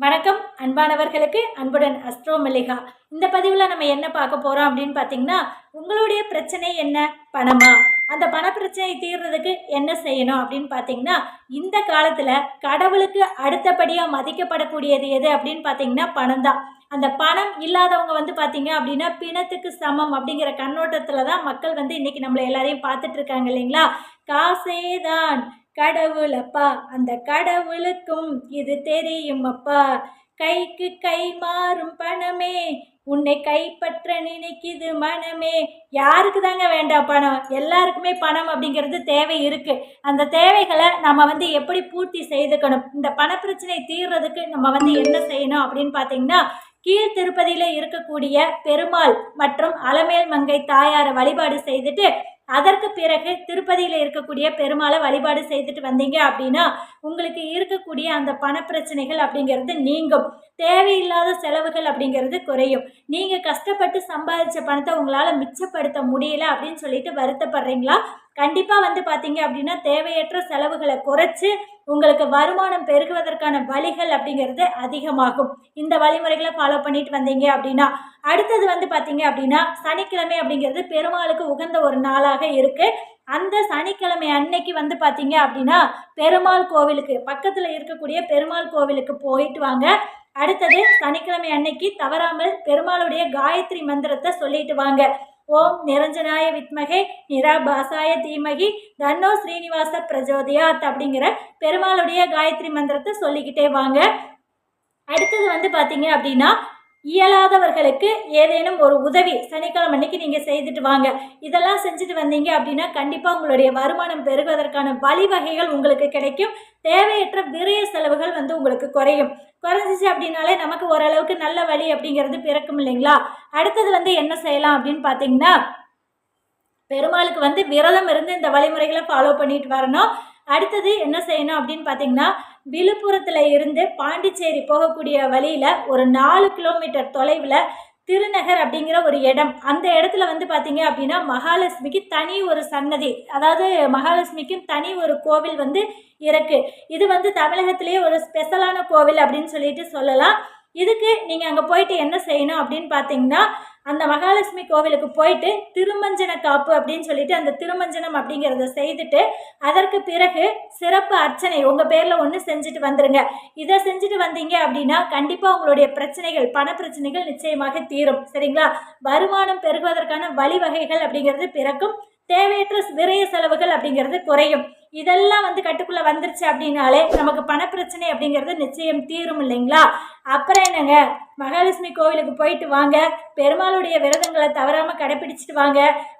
வணக்கம் அன்பானவர்களுக்கு அன்புடன் அஸ்ட்ரோ மல்லிகா. இந்த பதிவில் நம்ம என்ன பார்க்க போகிறோம் அப்படின்னு பார்த்தீங்கன்னா, உங்களுடைய பிரச்சனை என்ன? பணமா? அந்த பண பிரச்சனை தீர்றதுக்கு என்ன செய்யணும் அப்படின்னு பார்த்தீங்கன்னா, இந்த காலத்தில் கடவுளுக்கு அடுத்தபடியாக மதிக்கப்படக்கூடியது எது அப்படின்னு பார்த்தீங்கன்னா பணம் தான். அந்த பணம் இல்லாதவங்க பார்த்தீங்க அப்படின்னா பிணத்துக்கு சமம் அப்படிங்கிற கண்ணோட்டத்தில் தான் மக்கள் இன்னைக்கு நம்மளை எல்லாரையும் பார்த்துட்டு இருக்காங்க இல்லைங்களா? காசேதான் கடவுள் அப்பா, அந்த கடவுளுக்கும் இது தெரியும் அப்பா. கைக்கு கை மாறும் பணமே, உன்னை கைப்பற்ற நினைக்குது மனமே. யாருக்கு தாங்க வேண்டாம் பணம்? எல்லாருக்குமே பணம் அப்படிங்கிறது தேவை இருக்கு. அந்த தேவைகளை நம்ம எப்படி பூர்த்தி செய்துக்கணும்? இந்த பண பிரச்சனை தீர்றதுக்கு நம்ம என்ன செய்யணும் அப்படின்னு பார்த்தீங்கன்னா, கீழ் திருப்பதியில இருக்கக்கூடிய பெருமாள் மற்றும் அலமேல் மங்கை தாயாரை வழிபாடு செய்துட்டு அதற்கு பிறகு திருப்பதியில் இருக்கக்கூடிய பெருமாளை வழிபாடு செய்துட்டு வந்தீங்க அப்படின்னா உங்களுக்கு இருக்கக்கூடிய அந்த பண பிரச்சனைகள் அப்படிங்கிறது நீங்கும். தேவையில்லாத செலவுகள் அப்படிங்கிறது குறையும். நீங்கள் கஷ்டப்பட்டு சம்பாதிச்ச பணத்தை உங்களால் மிச்சப்படுத்த முடியல அப்படின்னு சொல்லிட்டு வருத்தப்படுறீங்களா? கண்டிப்பாக பார்த்தீங்க அப்படின்னா தேவையற்ற செலவுகளை குறைச்சி உங்களுக்கு வருமானம் பெருகுவதற்கான வழிகள் அப்படிங்கிறது அதிகமாகும். இந்த வழிமுறைகளை ஃபாலோ பண்ணிட்டு வந்தீங்க அப்படின்னா அடுத்தது பார்த்தீங்க அப்படின்னா சனிக்கிழமை அப்படிங்கிறது பெருமாளுக்கு உகந்த ஒரு நாளாக இருக்கு. அந்த சனிக்கிழமை அன்னைக்கு பார்த்தீங்க அப்படின்னா பெருமாள் கோவிலுக்கு பக்கத்தில் இருக்கக்கூடிய பெருமாள் கோவிலுக்கு போயிட்டு வாங்க. அடுத்தது சனிக்கிழமை அன்னைக்கு தவறாமல் பெருமாளுடைய காயத்ரி மந்திரத்தை சொல்லிட்டு வாங்க. ஓம் நிரஞ்சனாய வித்மகே நிராபாசாய தீமகி தன்னோ ஸ்ரீனிவாச பிரஜோதியாத் அப்படிங்கிற பெருமாளுடைய காயத்ரி மந்திரத்தை சொல்லிக்கிட்டே வாங்க. அடுத்தது பார்த்தீங்க அப்படின்னா இயலாதவர்களுக்கு ஏதேனும் ஒரு உதவி சனிக்கிழமை அன்னைக்கு நீங்கள் செய்துட்டு வாங்க. இதெல்லாம் செஞ்சுட்டு வந்தீங்க அப்படின்னா கண்டிப்பாக உங்களுடைய வருமானம் பெருகுவதற்கான வழிவகைகள் உங்களுக்கு கிடைக்கும். தேவையற்ற விரைய செலவுகள் உங்களுக்கு குறையும். குறைஞ்சிச்சு அப்படின்னாலே நமக்கு ஓரளவுக்கு நல்ல வழி அப்படிங்கிறது பிறக்கும் இல்லைங்களா? அடுத்தது என்ன செய்யலாம் அப்படின்னு பார்த்தீங்கன்னா, பெருமாளுக்கு விரதம் இருந்து இந்த வழிமுறைகளை ஃபாலோ பண்ணிட்டு வரணும். அடுத்தது என்ன செய்யணும் அப்படின்னு பார்த்தீங்கன்னா, விழுப்புரத்தில் இருந்து பாண்டிச்சேரி போகக்கூடிய வழியில் ஒரு 4 கிலோமீட்டர் தொலைவில் திருநகர் அப்படிங்கிற ஒரு இடம். அந்த இடத்துல பார்த்தீங்க அப்படின்னா மகாலட்சுமிக்கு தனி ஒரு சன்னதி, அதாவது மகாலட்சுமிக்கும் தனி ஒரு கோவில் இருக்கு. இது தமிழகத்திலேயே ஒரு ஸ்பெஷலான கோவில் அப்படின்னு சொல்லிட்டு சொல்லலாம். இதுக்கு நீங்கள் அங்கே போயிட்டு என்ன செய்யணும் அப்படின்னு பார்த்தீங்கன்னா, அந்த மகாலட்சுமி கோவிலுக்கு போயிட்டு திருமஞ்சன காப்பு அப்படின்னு சொல்லிட்டு அந்த திருமஞ்சனம் அப்படிங்கிறத செய்துட்டு அதற்கு பிறகு சிறப்பு அர்ச்சனை உங்கள் பேரில் ஒன்று செஞ்சுட்டு வந்துடுங்க. இதை செஞ்சுட்டு வந்தீங்க அப்படின்னா கண்டிப்பாக உங்களுடைய பிரச்சனைகள் பண பிரச்சனைகள் நிச்சயமாக தீரும். சரிங்களா? வருமானம் பெருகுவதற்கான வழிவகைகள் அப்படிங்கிறது பிறக்கும். தேவையற்ற விரைய செலவுகள் அப்படிங்கிறது குறையும். இதெல்லாம் கட்டுக்குள்ளே வந்துருச்சு அப்படின்னாலே நமக்கு பண பிரச்சனை அப்படிங்கிறது நிச்சயம் தீரும் இல்லைங்களா? அப்புறம் என்னங்க, மகாலட்சுமி கோவிலுக்கு போயிட்டு வாங்க. பெருமாளுடைய விரதங்களை தவறாமல் கடைப்பிடிச்சிட்டு வாங்க.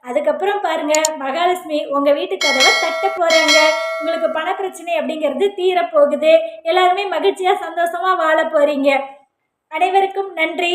அதுக்கப்புறம் பாருங்க, மகாலட்சுமி உங்கள் வீட்டு கதவை தட்ட போகிறாங்க. உங்களுக்கு பண பிரச்சனை அப்படிங்கிறது தீரப்போகுது. எல்லாருமே மகிழ்ச்சியாக சந்தோஷமாக வாழ போகிறீங்க. அனைவருக்கும் நன்றி.